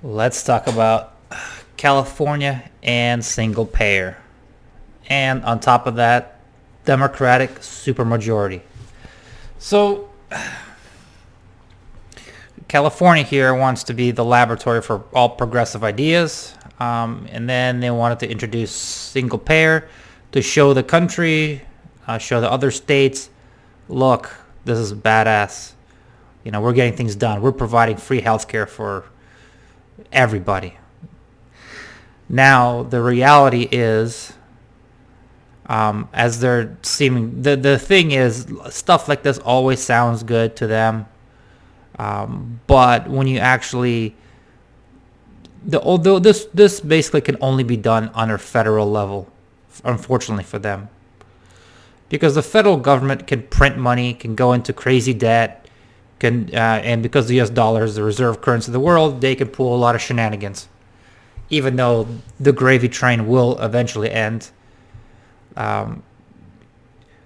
Let's talk about California and single payer. And on top of that, Democratic supermajority. So, California here wants to be the laboratory for all progressive ideas. And then they wanted to introduce single payer to show the country, show the other states, look, this is badass. We're getting things done. We're providing free healthcare for everybody. Now, the reality is, as they're seeming, the thing is, stuff like this always sounds good to them. But when you actually, although this basically can only be done on a federal level, unfortunately for them, because the federal government can print money, can go into crazy debt, and because the U.S. dollar is the reserve currency of the world, they can pull a lot of shenanigans. Even though the gravy train will eventually end,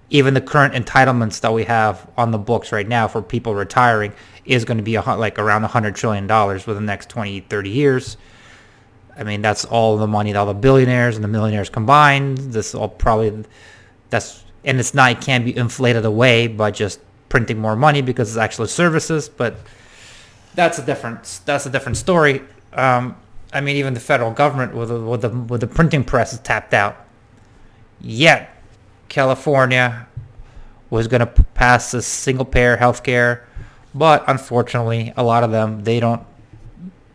even the current entitlements that we have on the books right now for people retiring is going to be like around $100 trillion within the next 20, 30 years. I mean, that's all the money that all the billionaires and the millionaires combined. This all probably, and it's not, it can't be inflated away by just printing more money because it's actually services, but that's a different story. I mean, even the federal government with the printing press is tapped out. Yet, California was going to pass this single-payer healthcare, but unfortunately, a lot of them, they don't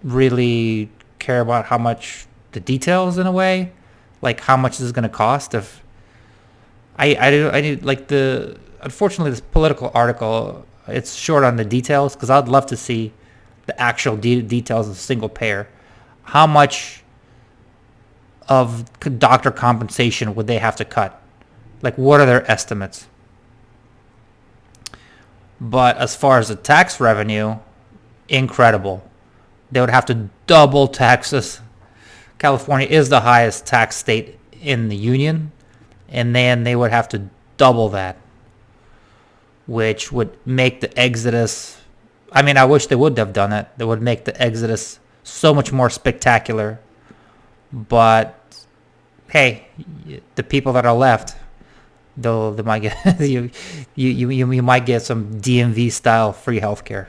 really care about how much the details in a way, like how much this is going to cost. If I need like unfortunately, this political article, it's short on the details because I'd love to see the actual details of single payer. How much of doctor compensation would they have to cut? Like, what are their estimates? But as far as the tax revenue, incredible. They would have to double taxes. California is the highest tax state in the union, and then they would have to double that, which would make the exodus, I mean, I wish they would have done it. That would make the exodus so much more spectacular. But hey, the people that are left, they might get you might get some DMV style free healthcare.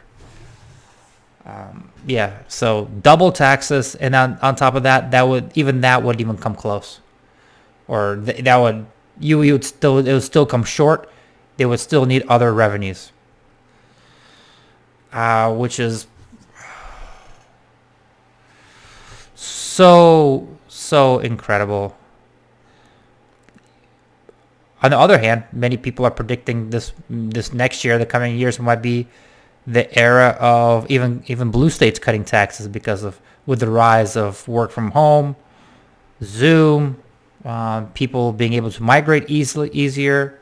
Yeah, so double taxes, and on top of that, that wouldn't even come close, or that would it would still come short. They would still need other revenues, which is so incredible. On the other hand, many people are predicting this next year, the coming years, might be the era of even blue states cutting taxes because of with the rise of work from home, Zoom, people being able to migrate easier.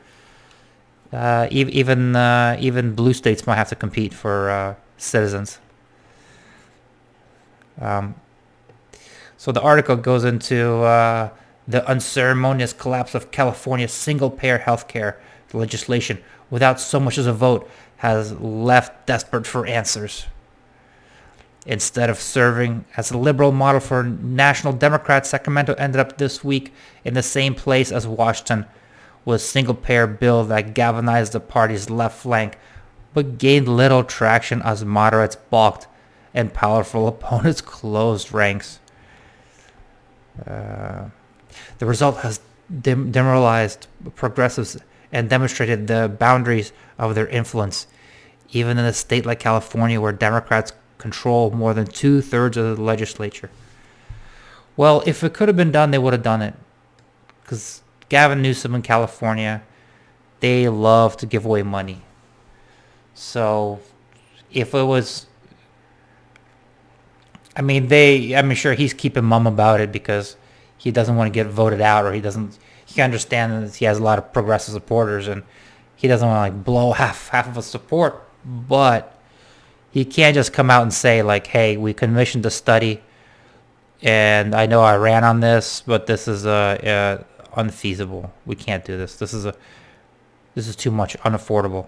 Even blue states might have to compete for citizens. So the article goes into the unceremonious collapse of California's single-payer healthcare legislation without so much as a vote has left desperate for answers. Instead of serving as a liberal model for national Democrats, Sacramento ended up this week in the same place as Washington with a single-payer bill that galvanized the party's left flank but gained little traction as moderates balked and powerful opponents closed ranks. The result has demoralized progressives and demonstrated the boundaries of their influence, even in a state like California where Democrats control more than 2/3 of the legislature. Well, if it could have been done, they would have done it. Because Gavin Newsom in California, they love to give away money. So if it was, I'm sure he's keeping mum about it because he doesn't want to get voted out, or he can understand that he has a lot of progressive supporters and he doesn't want to like blow half of his support. But he can't just come out and say like, hey, we commissioned a study and I know I ran on this, but this is unfeasible. We can't do this. This is too much, unaffordable.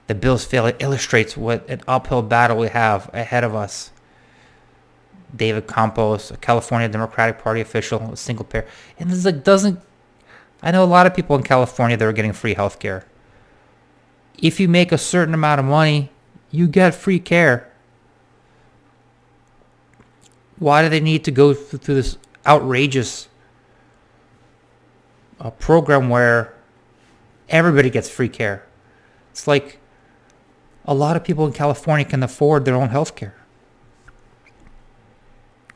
The bill's failure illustrates what an uphill battle we have ahead of us. David Campos, a California Democratic Party official, a single payer. And this like doesn't... I know a lot of people in California that are getting free health care. If you make a certain amount of money, you get free care. Why do they need to go through this outrageous program where everybody gets free care? It's like a lot of people in California can afford their own health care.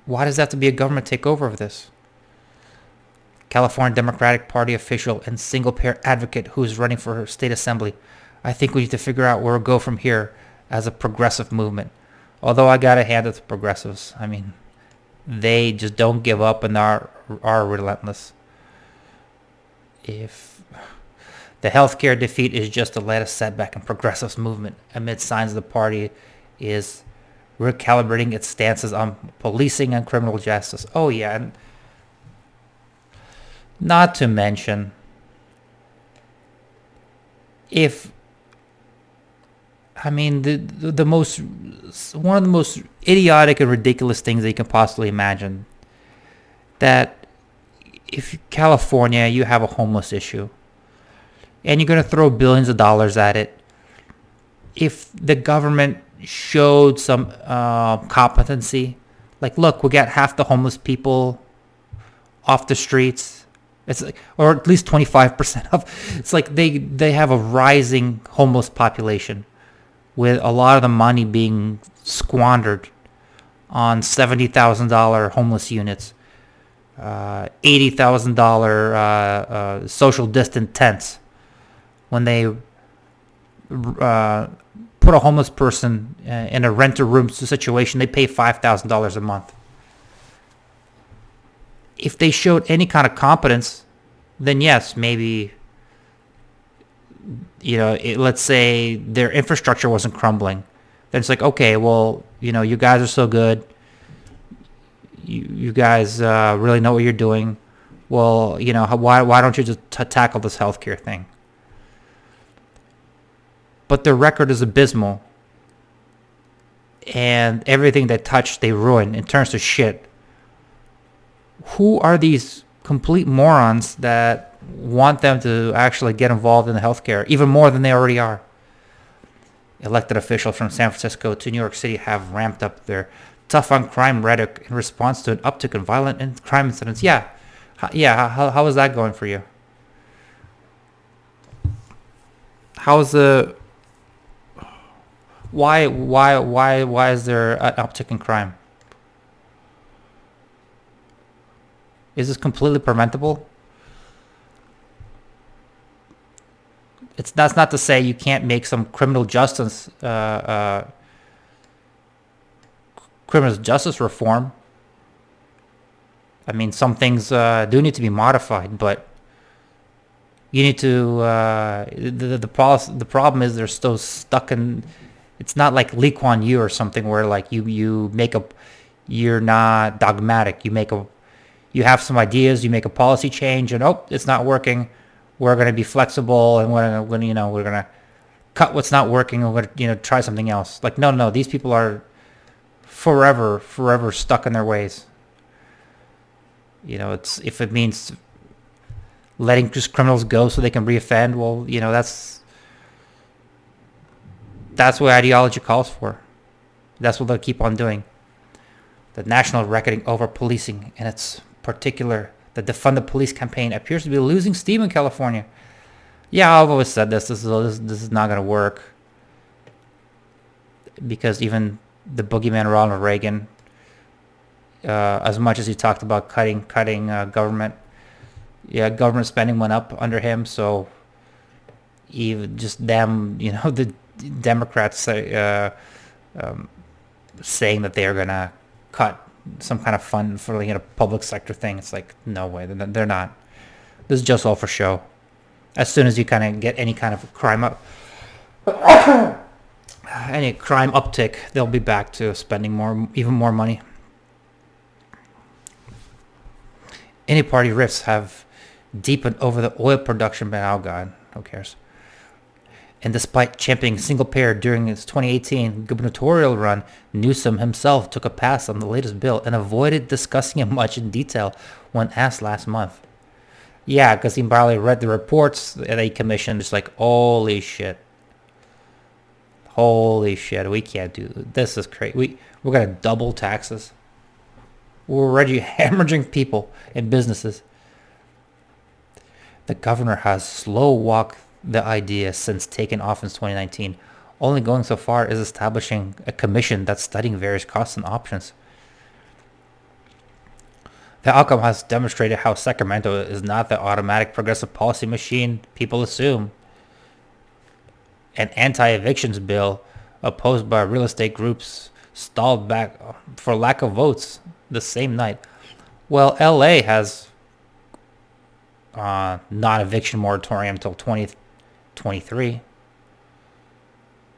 Why does that have to be a government takeover of this? California Democratic Party official and single-payer advocate who is running for state assembly. I think we need to figure out where we'll go from here as a progressive movement. Although I gotta hand it to progressives. I mean, they just don't give up and are relentless. If the healthcare defeat is just the latest setback in progressives movement amid signs the party is recalibrating its stances on policing and criminal justice. Oh yeah, and not to mention, if I mean the most one of the most idiotic and ridiculous things that you can possibly imagine, that if California, you have a homeless issue and you're going to throw billions of dollars at it, if the government showed some competency, like, look, we got half the homeless people off the streets, it's like, or at least 25% of, it's like they have a rising homeless population with a lot of the money being squandered on $70,000 homeless units, $80,000 social distant tents. When they put a homeless person in a rent-a-room situation, they pay $5,000 a month. If they showed any kind of competence, then yes, maybe, let's say their infrastructure wasn't crumbling. Then it's like, okay, well, you guys are so good. You guys really know what you're doing. Well, why don't you just tackle this healthcare thing? But their record is abysmal. And everything they touch, they ruin. It turns to shit. Who are these complete morons that want them to actually get involved in the healthcare, even more than they already are? Elected officials from San Francisco to New York City have ramped up their tough on crime rhetoric in response to an uptick in violent and crime incidents. How is that going for you? How's the... Why is there an uptick in crime? Is this completely preventable? That's not to say you can't make some criminal justice reform. I mean, some things do need to be modified, but you need to. The problem is they're still stuck in. It's not like Lee Kuan Yew or something where like you're not dogmatic. You have some ideas, you make a policy change, and it's not working. We're going to be flexible, and we're going to cut what's not working, and we're going to try something else. Like no, these people are forever stuck in their ways. It's, if it means letting just criminals go so they can reoffend, well, that's what ideology calls for. That's what they'll keep on doing. The national reckoning over policing, and its particular, the Defund the Police campaign, appears to be losing steam in California. Yeah, I've always said this is not going to work. Because even the boogeyman Ronald Reagan, as much as he talked about cutting government, government spending went up under him. So even just them, the Democrats saying that they are going to cut some kind of fund for public sector thing. It's like, no way, they're not. This is just all for show. As soon as you kind of get any kind of crime up, any crime uptick, they'll be back to spending even more money. Any party rifts have deepened over the oil production ban. Oh God, who cares? And despite championing single payer during his 2018 gubernatorial run, Newsom himself took a pass on the latest bill and avoided discussing it much in detail when asked last month. Yeah, because he probably read the reports that they commissioned. It's like, holy shit. Holy shit, we can't do this. Is crazy. We're going to double taxes. We're already hemorrhaging people and businesses. The governor has slow walked the idea since taking office in 2019, only going so far as establishing a commission that's studying various costs and options. The outcome has demonstrated how Sacramento is not the automatic progressive policy machine people assume. An anti-evictions bill opposed by real estate groups stalled back for lack of votes the same night. Well, LA has non-eviction moratorium until 2023.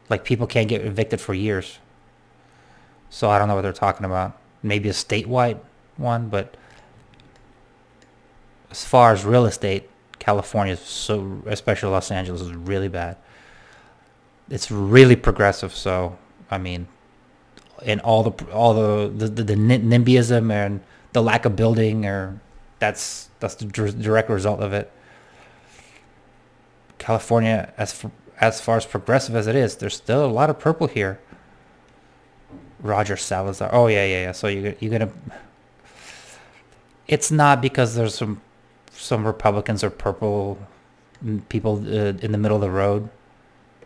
Like, people can't get evicted for years. So I don't know what they're talking about. Maybe a statewide one, but as far as real estate, California is so, especially Los Angeles, is really bad. It's really progressive. So I mean, and all the NIMBYism and the lack of building, or that's the direct result of it. California, as far as progressive as it is, there's still a lot of purple here. Roger Salazar. Oh yeah. So you're gonna. It's not because there's some Republicans or purple people in the middle of the road.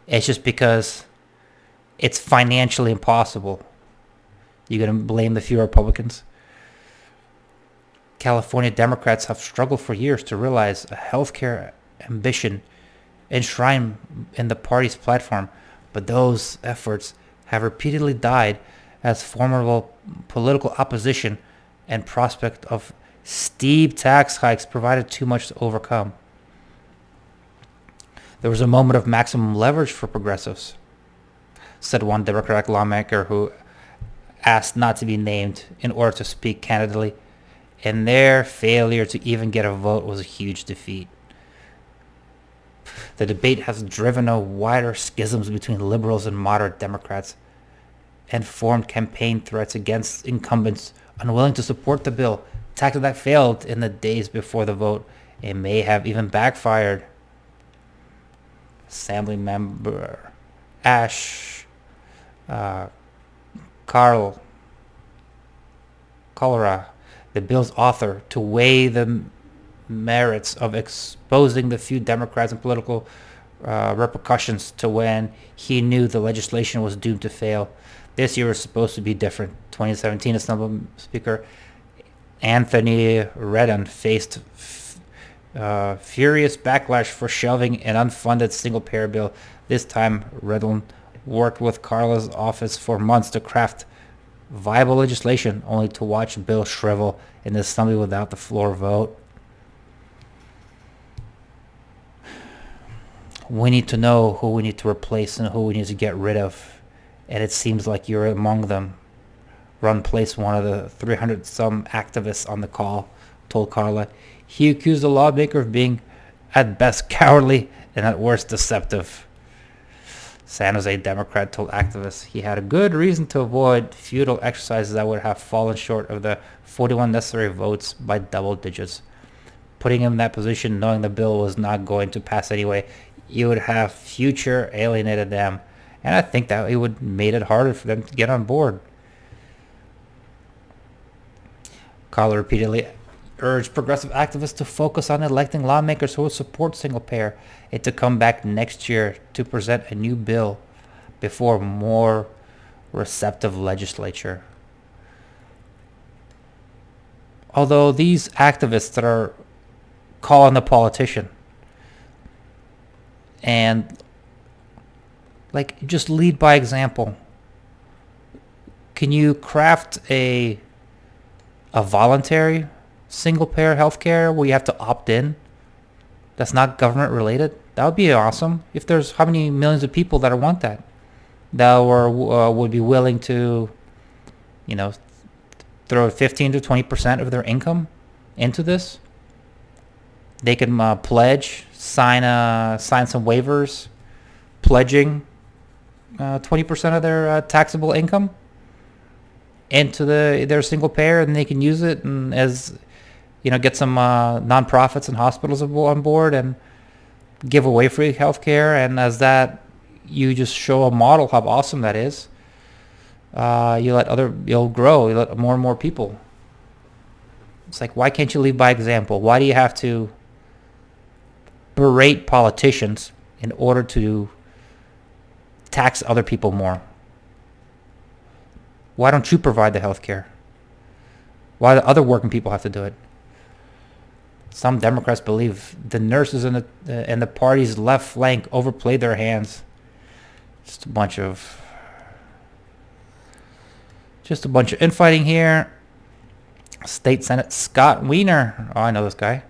It's just because it's financially impossible. You're going to blame the few Republicans? California Democrats have struggled for years to realize a healthcare ambition enshrined in the party's platform, but those efforts have repeatedly died as formidable political opposition and prospect of steep tax hikes provided too much to overcome. There was a moment of maximum leverage for progressives, said one Democratic lawmaker who asked not to be named in order to speak candidly, and their failure to even get a vote was a huge defeat. The debate has driven a wider schisms between liberals and moderate Democrats and formed campaign threats against incumbents unwilling to support the bill, tactic that failed in the days before the vote and may have even backfired. Assembly member Ash Cholera, the bill's author, to weigh the merits of exposing the few Democrats and political repercussions to when he knew the legislation was doomed to fail. This year was supposed to be different. 2017 Assembly Speaker Anthony Redden faced furious backlash for shelving an unfunded single-payer bill. This time, Redden worked with Carla's office for months to craft viable legislation, only to watch the bill shrivel in the assembly without the floor vote. We need to know who we need to replace and who we need to get rid of, and it seems like you're among them. Run placed one of the 300-some activists on the call, told Carla. He accused the lawmaker of being, at best, cowardly and at worst, deceptive. San Jose Democrat told activists he had a good reason to avoid futile exercises that would have fallen short of the 41 necessary votes by double digits. Putting him in that position, knowing the bill was not going to pass anyway, you would have future alienated them, and I think that it would made it harder for them to get on board. Carla repeatedly urged progressive activists to focus on electing lawmakers who will support single-payer and to come back next year to present a new bill before a more receptive legislature. Although these activists that are calling the politician and just lead by example, can you craft a voluntary single-payer healthcare where you have to opt in that's not government related? That would be awesome. If there's how many millions of people that want that would be willing to, throw 15 to 20% of their income into this. They can pledge, sign some waivers, pledging 20% of their taxable income into their single payer, and they can use it and as get some nonprofits and hospitals on board and give away free healthcare. And as that, you just show a model how awesome that is. You'll grow. You let more and more people. It's like, why can't you lead by example? Why do you have to berate politicians in order to tax other people more? Why don't you provide the health care? Why do other working people have to do it? Some Democrats believe the nurses and the party's left flank overplayed their hands. Just a bunch of infighting here. State Senate Scott Wiener, oh, I know this guy,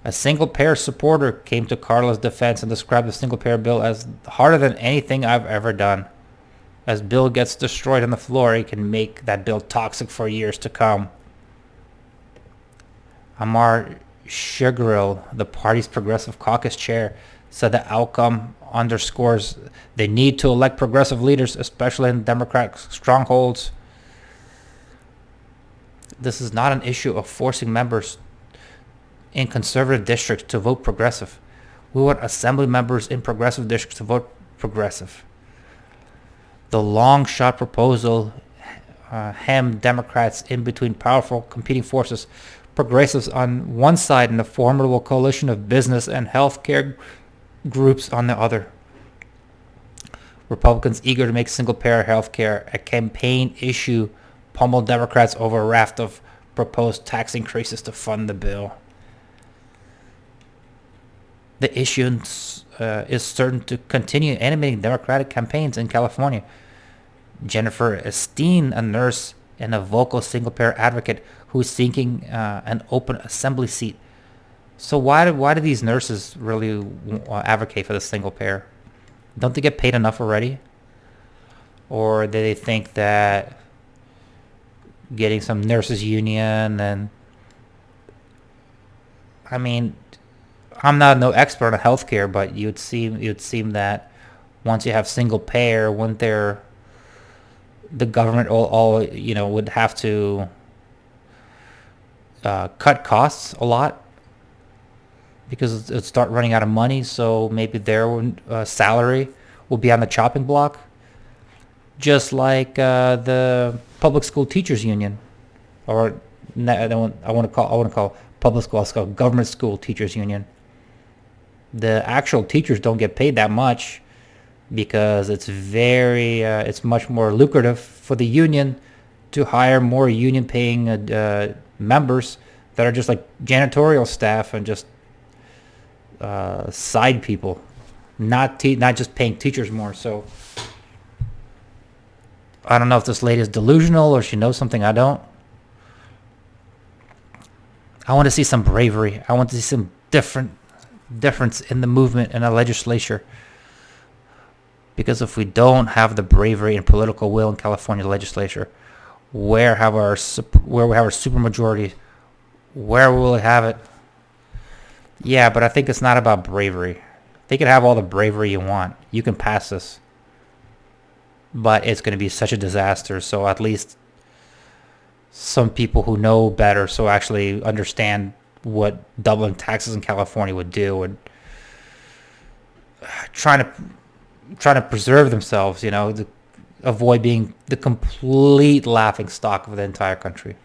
a single-payer supporter, came to Carla's defense and described the single-payer bill as harder than anything I've ever done. As bill gets destroyed on the floor, he can make that bill toxic for years to come. Amar Shigril, the party's Progressive Caucus chair, said the outcome underscores the need to elect progressive leaders, especially in Democratic strongholds. This is not an issue of forcing members in conservative districts to vote progressive. We want assembly members in progressive districts to vote progressive. The long-shot proposal hemmed Democrats in between powerful competing forces, progressives on one side and a formidable coalition of business and healthcare groups on the other. Republicans eager to make single-payer healthcare a campaign issue pummeled Democrats over a raft of proposed tax increases to fund the bill. The issue is certain to continue animating Democratic campaigns in California. Jennifer Esteen, a nurse and a vocal single-payer advocate who's seeking an open assembly seat. So why do these nurses really advocate for the single-payer? Don't they get paid enough already? Or do they think that getting some nurses union and... I mean, I'm not no expert on healthcare, but you'd seem that once you have single payer, wouldn't there the government all would have to cut costs a lot because it'd start running out of money. So maybe their salary will be on the chopping block, just like the public school teachers union, or I want to call public school. It's called government school teachers union. The actual teachers don't get paid that much because it's much more lucrative for the union to hire more union-paying members that are just like janitorial staff and just side people, not just paying teachers more. So I don't know if this lady is delusional or she knows something I don't. I want to see some bravery. I want to see some difference in the movement and the legislature. Because if we don't have the bravery and political will in California legislature, where we have our supermajority, where will we have it? Yeah, but I think it's not about bravery. They can have all the bravery you want. You can pass this. But it's going to be such a disaster. So at least some people who know better, so actually understand what doubling taxes in California would do, and trying to preserve themselves, to avoid being the complete laughing stock of the entire country.